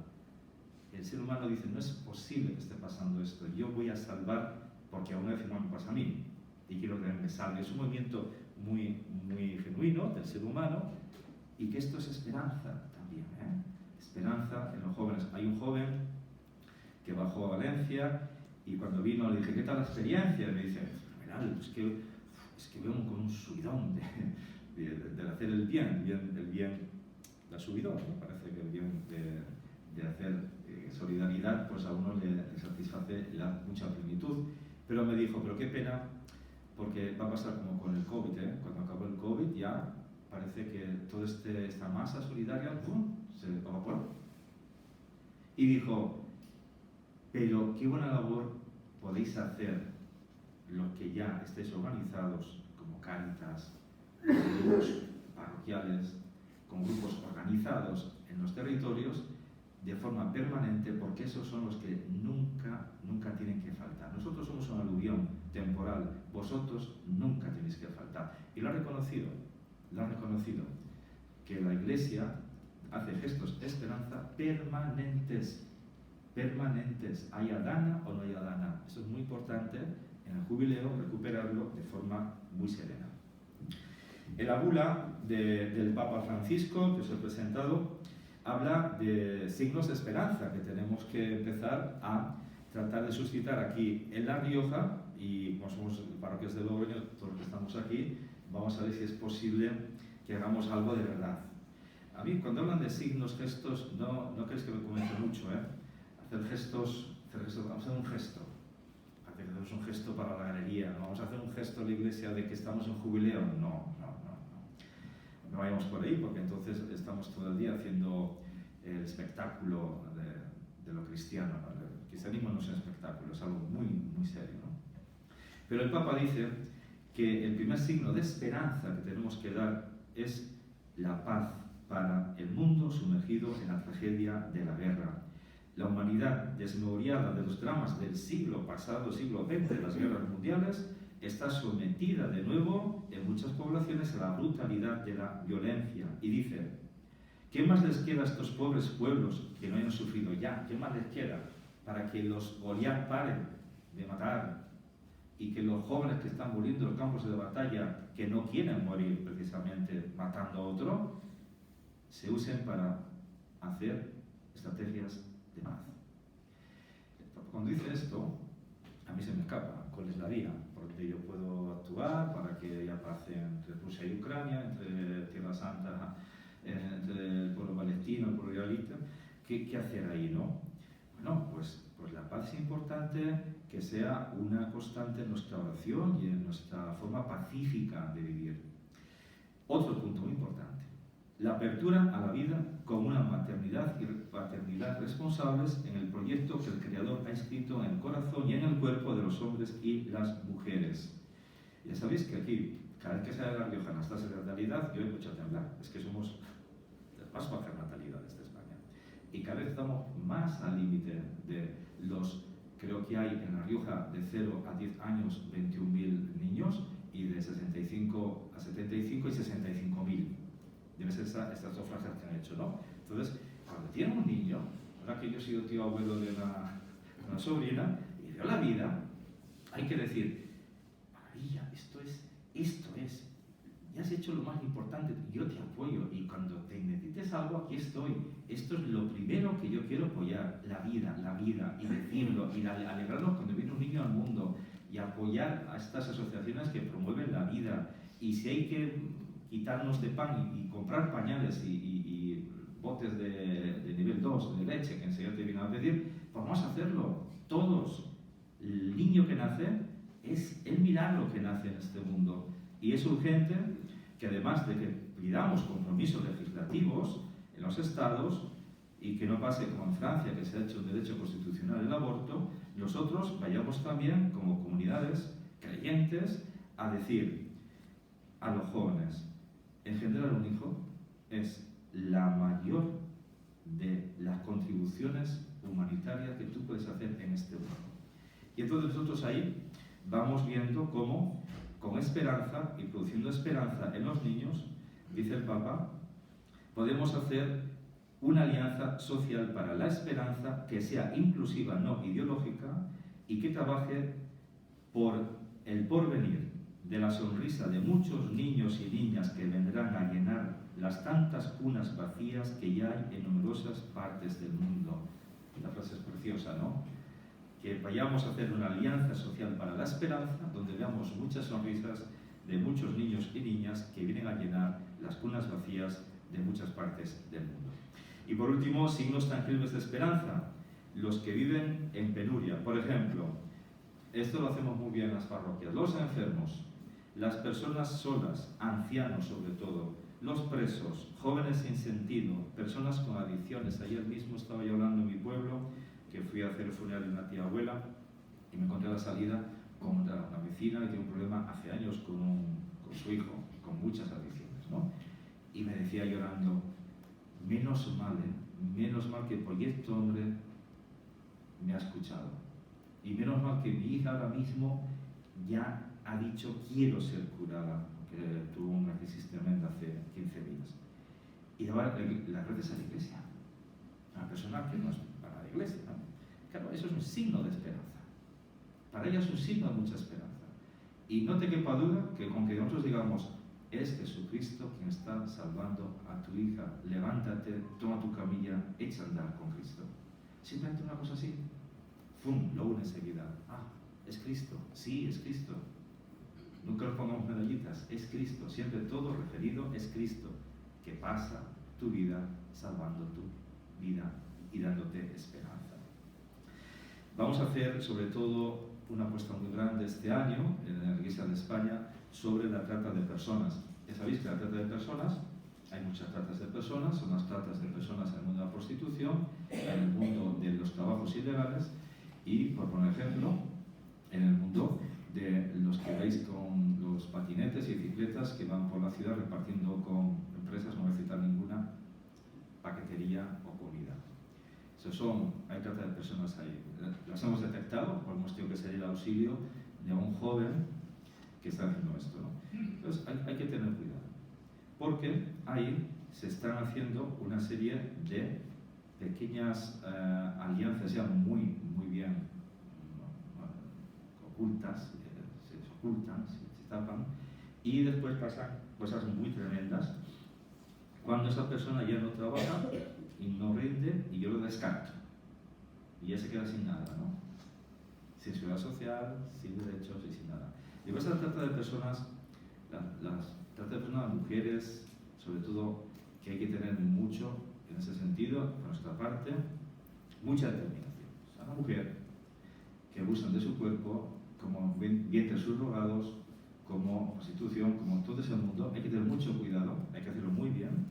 El ser humano dice, no es posible que esté pasando esto, yo voy a salvar porque a una vez no me pasa a mí y quiero que me salve. Es un movimiento muy genuino del ser humano y que esto es esperanza también, ¿eh? Esperanza en los jóvenes. Hay un joven que bajó a Valencia y cuando vino le dije, ¿qué tal la experiencia? Y me dice, fenomenal, es que veo con un subidón de hacer el bien, la subidón, ¿no? Parece que el bien de hacer solidaridad, pues a uno le satisface mucha plenitud. Pero me dijo, pero qué pena, porque va a pasar como con el COVID, ¿eh? Cuando acabó el COVID ya parece que toda esta masa solidaria ¡pum!, se evaporó. Y dijo, pero qué buena labor podéis hacer los que ya estéis organizados, como Cáritas, grupos parroquiales, con grupos organizados en los territorios, de forma permanente, porque esos son los que nunca tienen que faltar. Nosotros somos un aluvión temporal, vosotros nunca tenéis que faltar. Y lo ha reconocido, que la Iglesia hace gestos de esperanza permanentes, haya dana o no haya dana. Eso es muy importante en el jubileo, recuperarlo de forma muy serena. En la bula del Papa Francisco, que os he presentado, habla de signos de esperanza que tenemos que empezar a tratar de suscitar aquí en La Rioja, y como somos parroquias de Logroño, todos los que estamos aquí, vamos a ver si es posible que hagamos algo de verdad. A mí, cuando hablan de signos, gestos, no creéis que me convence mucho, ¿eh? Hacer gestos, vamos a hacer un gesto. Hacemos un gesto para la galería, ¿no? Vamos a hacer un gesto en la iglesia de que estamos en jubileo. No vayamos por ahí, porque entonces estamos todo el día haciendo el espectáculo de lo cristiano, ¿no? El cristianismo no es un espectáculo, es algo muy serio, ¿no? Pero el Papa dice que el primer signo de esperanza que tenemos que dar es la paz para el mundo sumergido en la tragedia de la guerra. La humanidad desmemoriada de los dramas del siglo pasado, siglo XX, las guerras mundiales, está sometida de nuevo en muchas poblaciones a la brutalidad de la violencia. Y dice, ¿qué más les queda a estos pobres pueblos que no hayan sufrido ya? ¿Qué más les queda para que los Goliat paren de matar y que los jóvenes que están muriendo en los campos de batalla, que no quieren morir precisamente matando a otro, se usen para hacer estrategias de paz? Cuando dice esto, a mí se me escapa cuál es la vía por donde yo puedo actuar para que haya paz entre Rusia y Ucrania, entre Tierra Santa, entre el pueblo palestino, el pueblo israelita. ¿Qué hacer ahí, no? Bueno, pues la paz es importante que sea una constante en nuestra oración y en nuestra forma pacífica de vivir. Otro punto muy importante, la apertura a la vida como una maternidad y paternidad responsables en el proyecto que el Creador ha escrito en el corazón y en el cuerpo de los hombres y las mujeres. Ya sabéis que aquí, cada vez que sale La Rioja en las tasas de natalidad, yo he hecho temblar. Es que somos las más bajas natalidades de España. Y cada vez estamos más al límite de creo que hay en La Rioja de 0 a 10 años 21.000 niños y de 65 a 75 y 65.000. Debe ser estas dos frases que han hecho, ¿no? Entonces, cuando tienen un niño, ahora que yo he sido tío abuelo de una sobrina y veo la vida, hay que decir, maravilla, esto es, ya has hecho lo más importante, yo te apoyo y cuando te necesites algo, aquí estoy. Esto es lo primero que yo quiero apoyar, la vida, y decirlo, y alegrarnos cuando viene un niño al mundo, y apoyar a estas asociaciones que promueven la vida, y si hay que quitarnos de pan y comprar pañales y botes de nivel 2 de leche que enseguida te vienen a pedir, pues vamos a hacerlo todos. El niño que nace es el milagro que nace en este mundo. Y es urgente que además de que pidamos compromisos legislativos en los estados, y que no pase como en Francia, que se ha hecho un derecho constitucional el aborto, nosotros vayamos también como comunidades creyentes a decir a los jóvenes, engendrar un hijo es la mayor de las contribuciones humanitarias que tú puedes hacer en este mundo. Y entonces nosotros ahí vamos viendo cómo, con esperanza y produciendo esperanza en los niños, dice el Papa, podemos hacer una alianza social para la esperanza que sea inclusiva, no ideológica, y que trabaje por el porvenir de la sonrisa de muchos niños y niñas que vendrán a llenar las tantas cunas vacías que ya hay en numerosas partes del mundo. La frase es preciosa, ¿no? Que vayamos a hacer una alianza social para la esperanza, donde veamos muchas sonrisas de muchos niños y niñas que vienen a llenar las cunas vacías de muchas partes del mundo. Y por último, signos tangibles de esperanza. Los que viven en penuria. Por ejemplo, esto lo hacemos muy bien en las parroquias. Los enfermos, las personas solas, ancianos sobre todo, los presos, jóvenes sin sentido, personas con adicciones. Ayer mismo estaba yo hablando en mi pueblo, que fui a hacer el funeral de una tía abuela, y me encontré a la salida con una vecina que tiene un problema hace años con su hijo, con muchas adicciones, ¿no? Y me decía llorando, menos mal que porque este hombre me ha escuchado. Y menos mal que mi hija ahora mismo ya ha dicho quiero ser curada, que tuvo una crisis tremenda hace 15 días. Y daba las gracias a la iglesia. Una persona que no es para la iglesia, ¿no? Claro, eso es un signo de esperanza. Para ella es un signo de mucha esperanza. Y no te quepa duda que con que nosotros digamos es Jesucristo quien está salvando a tu hija, levántate, toma tu camilla, echa a andar con Cristo. Simplemente una cosa así, ¡fum!, lo une enseguida. Ah, es Cristo, sí, es Cristo. Nunca nos pongamos medallitas, es Cristo, siempre todo referido es Cristo, que pasa tu vida salvando tu vida y dándote esperanza. Vamos a hacer sobre todo una apuesta muy grande este año en la Iglesia de España sobre la trata de personas. Ya sabéis que la trata de personas, hay muchas tratas de personas, son las tratas de personas en el mundo de la prostitución, en el mundo de los trabajos ilegales y, por poner ejemplo, en el mundo de los que veis con los patinetes y bicicletas que van por la ciudad repartiendo con empresas, no voy a citar ninguna, paquetería o comida. Hay trata de personas ahí. Las hemos detectado, porque hemos tenido que salir al auxilio de un joven que está haciendo esto, ¿no? Entonces hay que tener cuidado, porque ahí se están haciendo una serie de pequeñas alianzas ya muy bien ocultas, se ocultan, se tapan, y después pasan cosas muy tremendas cuando esa persona ya no trabaja y no rinde y yo lo descarto y ya se queda sin nada, ¿no? Sin seguridad social, sin derechos y sin nada. Y pues la trata de personas, las trata de personas, mujeres, sobre todo, que hay que tener mucho en ese sentido, por nuestra parte, mucha determinación. O sea, una mujer que abusan de su cuerpo como vientres subrogados, como prostitución, como todo ese mundo, hay que tener mucho cuidado, hay que hacerlo muy bien,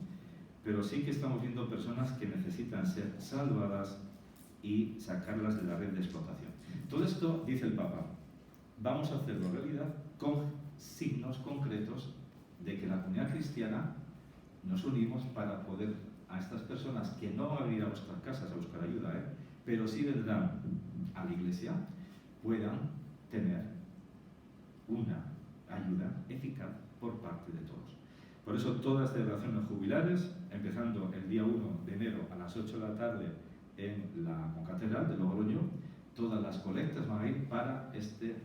pero sí que estamos viendo personas que necesitan ser salvadas y sacarlas de la red de explotación. Todo esto, dice el Papa, vamos a hacerlo realidad con signos concretos de que la comunidad cristiana nos unimos para poder a estas personas que no van a venir a vuestras casas a buscar ayuda, pero sí vendrán a la iglesia, puedan tener una ayuda eficaz por parte de todos. Por eso todas las celebraciones jubilares, empezando el día 1 de enero a las 8 de la tarde en la concatedral de Logroño, todas las colectas van a ir para este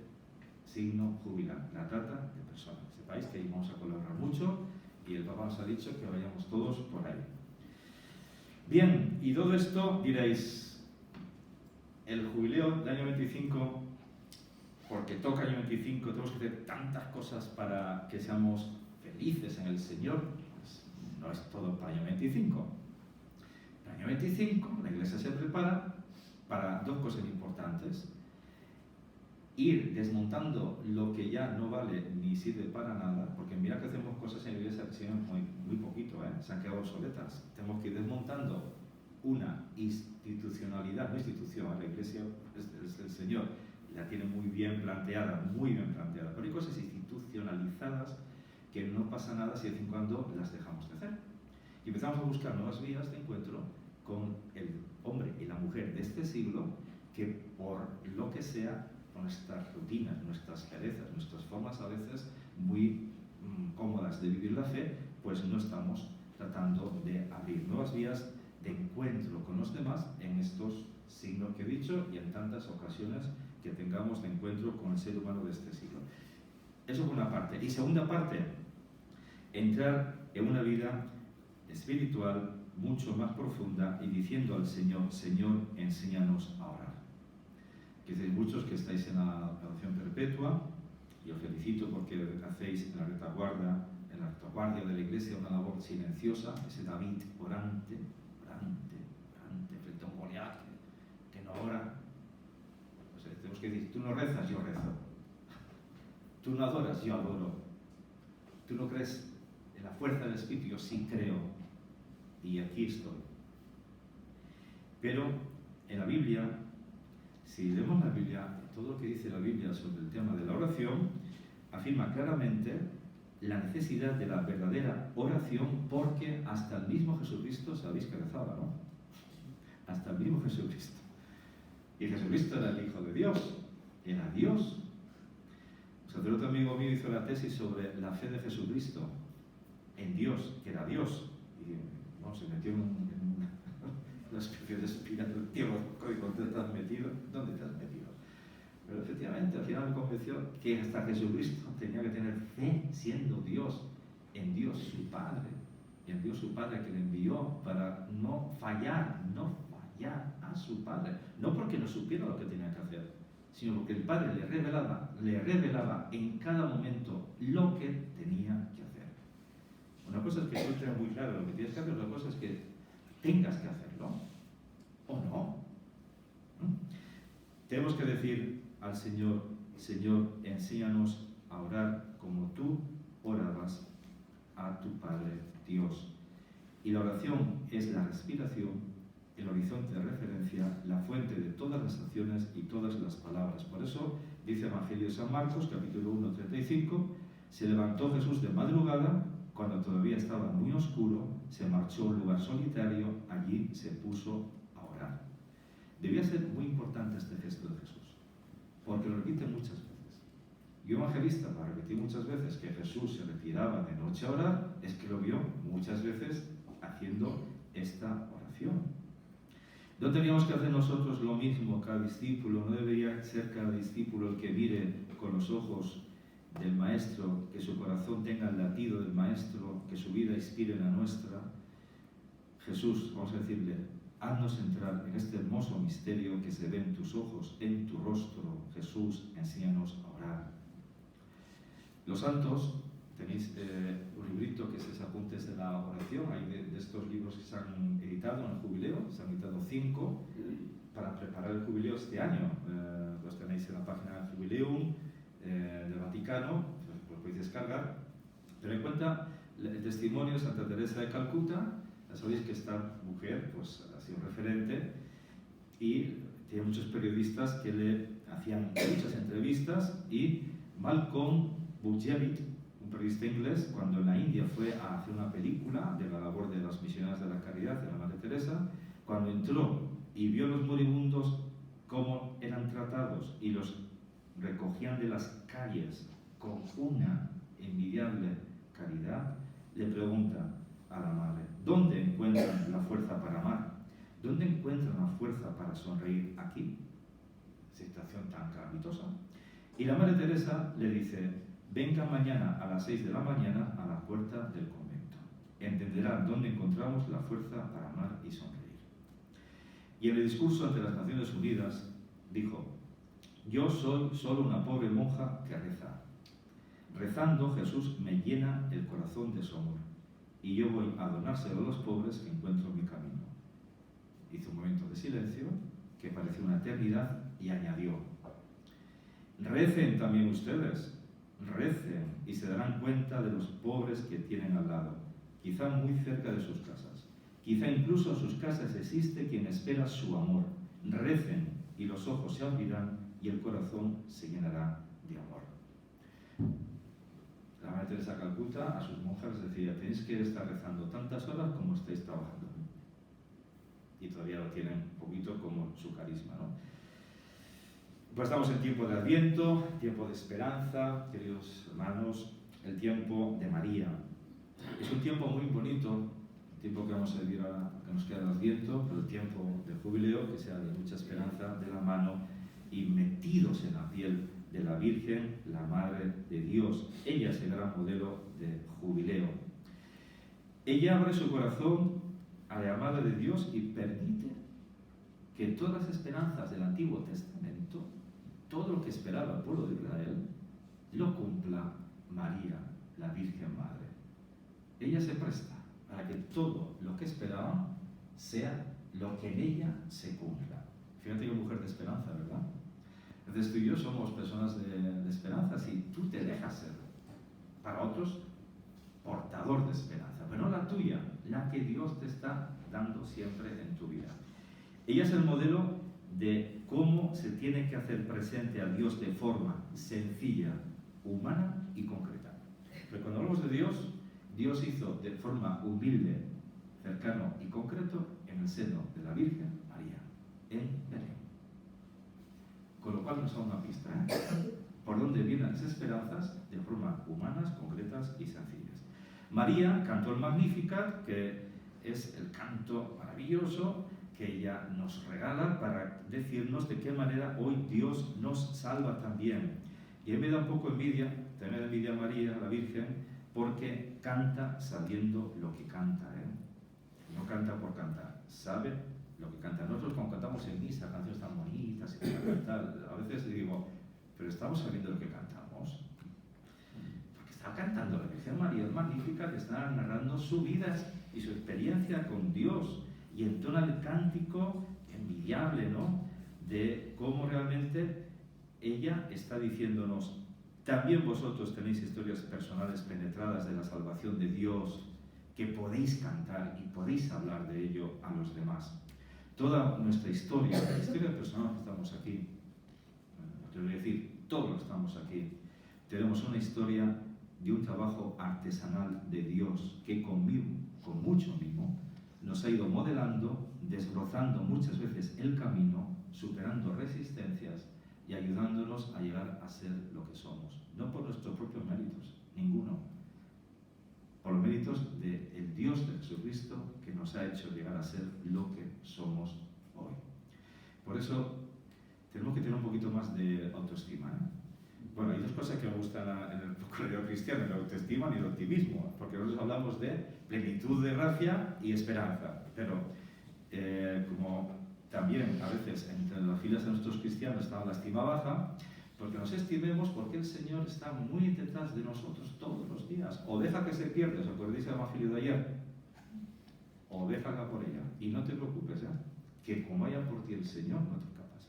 signo jubilar, la trata de personas. Sepáis que ahí vamos a colaborar mucho y el Papa nos ha dicho que vayamos todos por ahí. Bien, y todo esto diréis, el jubileo del año 25 porque toca el año 25, tenemos que hacer tantas cosas para que seamos felices en el Señor, pues no es todo para el año 25. Para el año 25 la Iglesia se prepara para dos cosas importantes: ir desmontando lo que ya no vale ni sirve para nada, porque mira que hacemos cosas en la Iglesia que siguen muy poquito, se han quedado obsoletas. Tenemos que ir desmontando una institucionalidad, no institución, la Iglesia es el Señor, la tiene muy bien planteada, pero hay cosas institucionalizadas que no pasa nada si de vez en cuando las dejamos de hacer. Y empezamos a buscar nuevas vías de encuentro con el hombre y la mujer de este siglo, que por lo que sea, nuestras rutinas, nuestras perezas, nuestras formas a veces muy cómodas de vivir la fe, pues no estamos tratando de abrir nuevas vías de encuentro con los demás en estos signos que he dicho y en tantas ocasiones que tengamos de encuentro con el ser humano de este siglo. Eso por una parte. Y segunda parte, entrar en una vida espiritual mucho más profunda y diciendo al Señor: Señor, enséñanos a orar. Que hay muchos que estáis en la oración perpetua, y os felicito porque hacéis en la retaguardia de la Iglesia una labor silenciosa, ese David orante frente a un Goliat que no ora. Pues tenemos que decir: tú no rezas, yo rezo; tú no adoras, yo adoro; tú no crees en la fuerza del Espíritu, yo sí creo, y aquí estoy. Pero en la Biblia, si leemos la Biblia, todo lo que dice la Biblia sobre el tema de la oración afirma claramente la necesidad de la verdadera oración, porque hasta el mismo Jesucristo, sabéis que rezaba, ¿no? Hasta el mismo Jesucristo. Y Jesucristo era el Hijo de Dios, era Dios. Un sacerdote amigo mío hizo la tesis sobre la fe de Jesucristo en Dios, que era Dios. Y bueno, se metió en una especie de espiral del tío, ¿dónde te has metido? ¿Dónde te has metido? Pero efectivamente, al final me convenció que hasta Jesucristo tenía que tener fe siendo Dios, en Dios su Padre, y en Dios su Padre que le envió para no fallar a su Padre, no porque no supiera lo que tenía que hacer, sino porque el Padre le revelaba en cada momento lo que tenía que hacer. Una cosa es que tú tengas muy claro lo que tienes que hacer, otra cosa es que tengas que hacerlo, o no. Tenemos que decir al Señor: Señor, enséñanos a orar como tú orabas a tu Padre Dios. Y la oración es la respiración, el horizonte de referencia, la fuente de todas las acciones y todas las palabras. Por eso dice el Evangelio de San Marcos, capítulo 1, 35, se levantó Jesús de madrugada, cuando todavía estaba muy oscuro, se marchó a un lugar solitario, allí se puso a orar. Debía ser muy importante este gesto de Jesús, porque lo repite muchas veces. Y un evangelista, para repetir muchas veces que Jesús se retiraba de noche a orar, es que lo vio muchas veces haciendo esta oración. ¿No teníamos que hacer nosotros lo mismo cada discípulo? ¿No debería ser cada discípulo el que mire con los ojos del Maestro, que su corazón tenga el latido del Maestro, que su vida inspire la nuestra? Jesús, vamos a decirle: haznos entrar en este hermoso misterio que se ve en tus ojos, en tu rostro. Jesús, enséñanos a orar. Los santos, tenéis un librito que es Apuntes de la Oración, hay de estos libros que se han editado en el jubileo, se han editado 5 para preparar el jubileo este año. Los tenéis en la página del Jubileum del Vaticano, los podéis descargar. Pero en cuenta el testimonio de Santa Teresa de Calcuta. Ya sabéis que esta mujer pues, ha sido referente y tiene muchos periodistas que le hacían muchas entrevistas, y Malcolm Buckjevitt, un periodista inglés, cuando en la India fue a hacer una película de la labor de las misioneras de la caridad de la Madre Teresa, cuando entró y vio a los moribundos cómo eran tratados y los recogían de las calles con una envidiable caridad, le pregunta a la madre: ¿dónde encuentran la fuerza para amar? ¿Dónde encuentran la fuerza para sonreír aquí? Situación tan calamitosa. Y la Madre Teresa le dice: venga mañana a las 6 de la mañana a la puerta del convento. Entenderán dónde encontramos la fuerza para amar y sonreír. Y en el discurso ante las Naciones Unidas dijo: Yo soy solo una pobre monja que reza. Rezando, Jesús me llena el corazón de su amor, y yo voy a donárselo a los pobres que encuentro en mi camino. Hizo un momento de silencio, que pareció una eternidad, y añadió: recen también ustedes, recen y se darán cuenta de los pobres que tienen al lado, quizá muy cerca de sus casas. Quizá incluso en sus casas existe quien espera su amor. Recen y los ojos se abrirán y el corazón se llenará de amor. La Madre Teresa de Calcuta a sus monjas les decía: tenéis que estar rezando tantas horas como estáis trabajando. Y todavía lo tienen un poquito como su carisma, ¿no? Pues estamos en tiempo de Adviento, tiempo de esperanza, queridos hermanos, el tiempo de María. Es un tiempo muy bonito, el tiempo que vamos a vivir ahora, que nos queda de Adviento, pero el tiempo del jubileo, que sea de mucha esperanza, de la mano y metidos en la piel de la Virgen, la Madre de Dios. Ella es el gran modelo de jubileo. Ella abre su corazón a la llamada de Dios y permite que todas las esperanzas del Antiguo Testamento, todo lo que esperaba el pueblo de Israel, lo cumpla María, la Virgen Madre. Ella se presta para que todo lo que esperaban sea lo que en ella se cumpla. Fíjate que mujer de esperanza, ¿verdad? Entonces tú y yo somos personas de esperanza, si tú te dejas ser para otros portador de esperanza, pero no la tuya, la que Dios te está dando siempre en tu vida. Ella es el modelo de cómo se tiene que hacer presente a Dios de forma sencilla, humana y concreta. Pero cuando hablamos de Dios, Dios hizo de forma humilde, cercano y concreto en el seno de la Virgen María, en Belén. Con lo cual nos da una pista, por dónde vienen las esperanzas de forma humanas, concretas y sencillas. María cantó el Magnificat, que es el canto maravilloso que ella nos regala para decirnos de qué manera hoy Dios nos salva también. Y a mí me da un poco envidia, también envidia a María, la Virgen, porque canta sabiendo lo que canta. No canta por cantar, sabe lo que canta. Nosotros cuando cantamos en misa, canciones tan bonitas, a veces digo, pero estamos sabiendo lo que cantamos. Porque está cantando la Virgen María el Magníficat, está narrando su vida y su experiencia con Dios. Y entona el cántico envidiable, ¿no?, de cómo realmente ella está diciéndonos: también vosotros tenéis historias personales penetradas de la salvación de Dios, que podéis cantar y podéis hablar de ello a los demás. Toda nuestra historia, la historia personal que estamos aquí, te voy a decir, todos los que estamos aquí, tenemos una historia de un trabajo artesanal de Dios que con mucho mimo, nos ha ido modelando, desbrozando muchas veces el camino, superando resistencias y ayudándonos a llegar a ser lo que somos. No por nuestros propios méritos, ninguno. Por los méritos del Dios de Jesucristo que nos ha hecho llegar a ser lo que somos hoy. Por eso tenemos que tener un poquito más de autoestima. Bueno, hay dos cosas que me gustan en el correo cristiano, la autoestima y el optimismo, porque nosotros hablamos de plenitud de gracia y esperanza, pero como también a veces entre las filas de nuestros cristianos está la estima baja, porque nos estimemos porque el Señor está muy detrás de nosotros todos los días. O deja que se pierda, ¿os acordáis del Evangelio de ayer? O déjala por ella. Y no te preocupes, que como vaya por ti el Señor, no te escapas.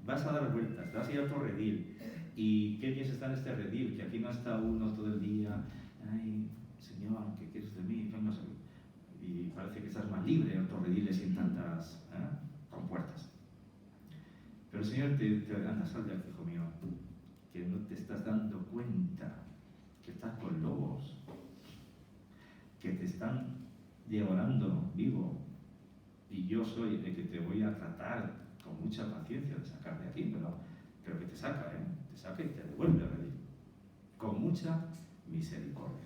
Vas a dar vueltas, te vas a ir a otro redil. Y qué bien está en este redil, que aquí no está uno todo el día: ay, Señor, ¿qué quieres de mí? Y parece que estás más libre en otros rediles sin tantas compuertas. Pero el Señor te anda, sal de aquí, hijo mío, que no te estás dando cuenta que estás con lobos, que te están devorando vivo, y yo soy el que te voy a tratar con mucha paciencia de sacar de aquí, pero que te saca, te saca y te devuelve a redil, con mucha misericordia.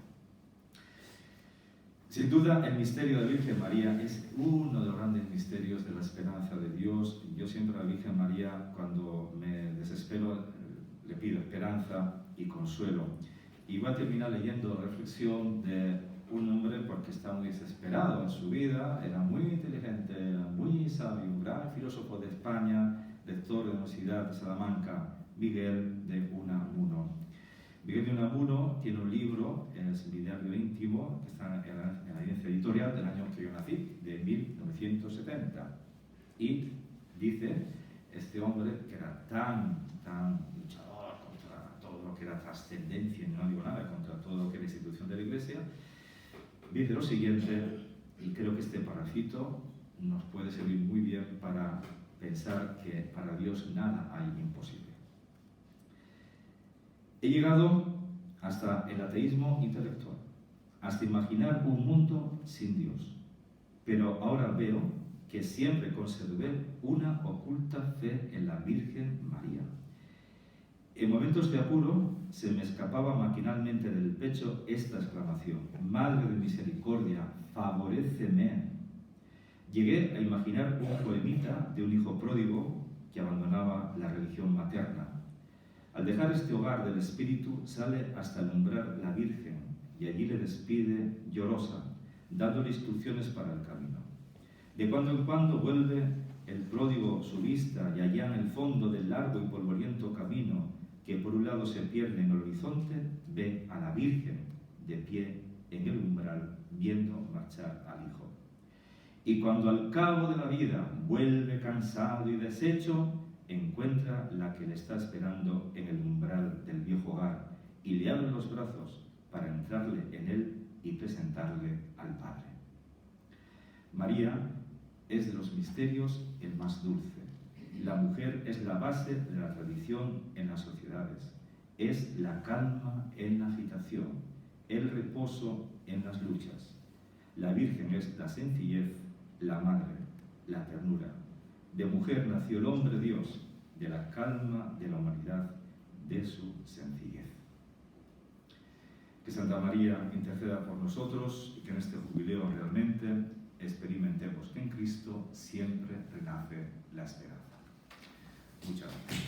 Sin duda, el misterio de la Virgen María es uno de los grandes misterios de la esperanza de Dios. Yo siempre a la Virgen María, cuando me desespero, le pido esperanza y consuelo. Y voy a terminar leyendo la reflexión de un hombre porque está muy desesperado en su vida, era muy inteligente, era muy sabio, un gran filósofo de España, lector de Universidad de Salamanca, Miguel de Unamuno. Miguel de Unamuno tiene un libro, es el Diario Íntimo, que está en la agencia editorial del año que yo nací, de 1970. Y dice, este hombre que era tan luchador contra todo lo que era trascendencia, no digo nada, contra todo lo que era institución de la Iglesia, dice lo siguiente, y creo que este parrafito nos puede servir muy bien para pensar que para Dios nada hay imposible. He llegado hasta el ateísmo intelectual, hasta imaginar un mundo sin Dios, pero ahora veo que siempre conservé una oculta fe en la Virgen María. En momentos de apuro se me escapaba maquinalmente del pecho esta exclamación: Madre de misericordia, favoréceme. Llegué a imaginar un poemita de un hijo pródigo que abandonaba la religión materna. Al dejar este hogar del espíritu sale hasta el umbral la Virgen y allí le despide llorosa, dándole instrucciones para el camino. De cuando en cuando vuelve el pródigo su vista y allá en el fondo del largo y polvoriento camino que por un lado se pierde en el horizonte, ve a la Virgen de pie en el umbral viendo marchar al hijo. Y cuando al cabo de la vida vuelve cansado y deshecho, encuentra la que le está esperando en el umbral del viejo hogar y le abre los brazos para entrarle en él y presentarle al Padre. María es de los misterios el más dulce. La mujer es la base de la tradición en las sociedades. Es la calma en la agitación, el reposo en las luchas. La Virgen es la sencillez, la madre, la ternura. De mujer nació el hombre Dios, de la calma de la humanidad, de su sencillez. Que Santa María interceda por nosotros y que en este jubileo realmente experimentemos que en Cristo siempre renace la esperanza. Muchas gracias.